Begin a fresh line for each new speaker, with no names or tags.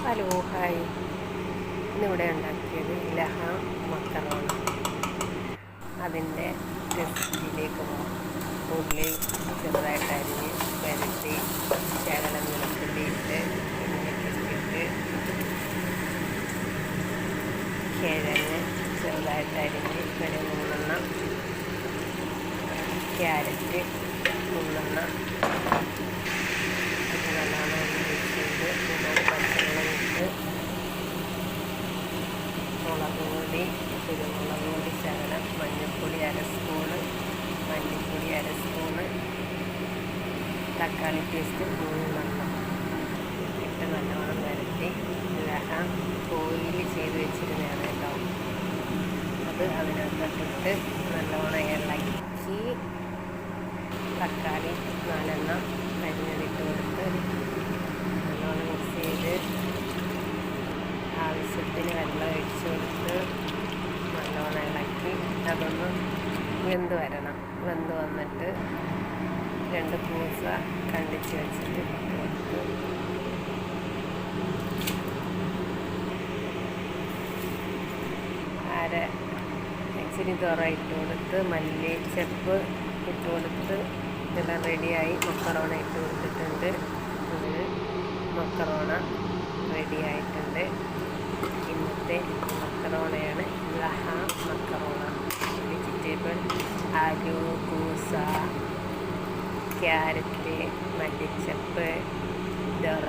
Hello hi. ഇന്നിവിടെ ഉണ്ടാക്കിയത് ലഹ മക്കറോണ. അതിൻ്റെ റെസിപ്പിയിലേക്ക് പോകാം. ഉള്ളി ചെറുതായിട്ട് അരിഞ്ഞ് വരട്ടി ശകലം വെളുത്തുള്ളിയിട്ട് ഇട്ട് കിഴങ്ങ് ചെറുതായിട്ട് അരിഞ്ഞ് ഒരു 3 ക്യാരറ്റ് 3 അത് നല്ലോണം മിക്സ് ചെയ്ത് പച്ചമുളകിട്ട് മുളക് പൊടി കുരുമുളക് പൊടി ശകലം മഞ്ഞൾപ്പൊടി 1/2 സ്പൂണ് മല്ലിപ്പൊടി 1/2 സ്പൂണ് തക്കാളി പേസ്റ്റ് 3 ഇട്ട് നല്ലോണം വരട്ടി ലഹ ബോയിൽ ചെയ്ത് വെച്ചിരുന്നതാണ് കേട്ടോ. അത് അതിനകത്തിട്ട് നല്ലോണം ഇളക്കി തക്കാളി 4 അരിഞ്ഞതിട്ട് കൊടുത്ത് നല്ലോണം മിക്സ് ചെയ്ത് ആവശ്യത്തിന് വെള്ളം ഒഴിച്ച് കൊടുത്ത് നല്ലോണം ഇളക്കി അതൊന്ന് വെന്ത് വന്നിട്ട് 2 പൂസ കണ്ടിച്ച് വെച്ചിട്ട് കൊടുത്ത് ഇച്ചിരി ഇട്ട് കൊടുത്ത് മല്ലിച്ചപ്പ് ഇട്ട് കൊടുത്ത് ഇതെല്ലാം റെഡിയായി മക്കറോണ ഇട്ട് കൊടുത്തിട്ടുണ്ട്. അതിന് മക്കറോണ റെഡിയായിട്ടുണ്ട്. ഇന്നത്തെ മക്കറോണയാണ് ലഹ മക്കറോണ. വെജിറ്റബിൾ ആലു കൂസ ക്യാരറ്റ് മല്ലിച്ചപ്പ് ദറ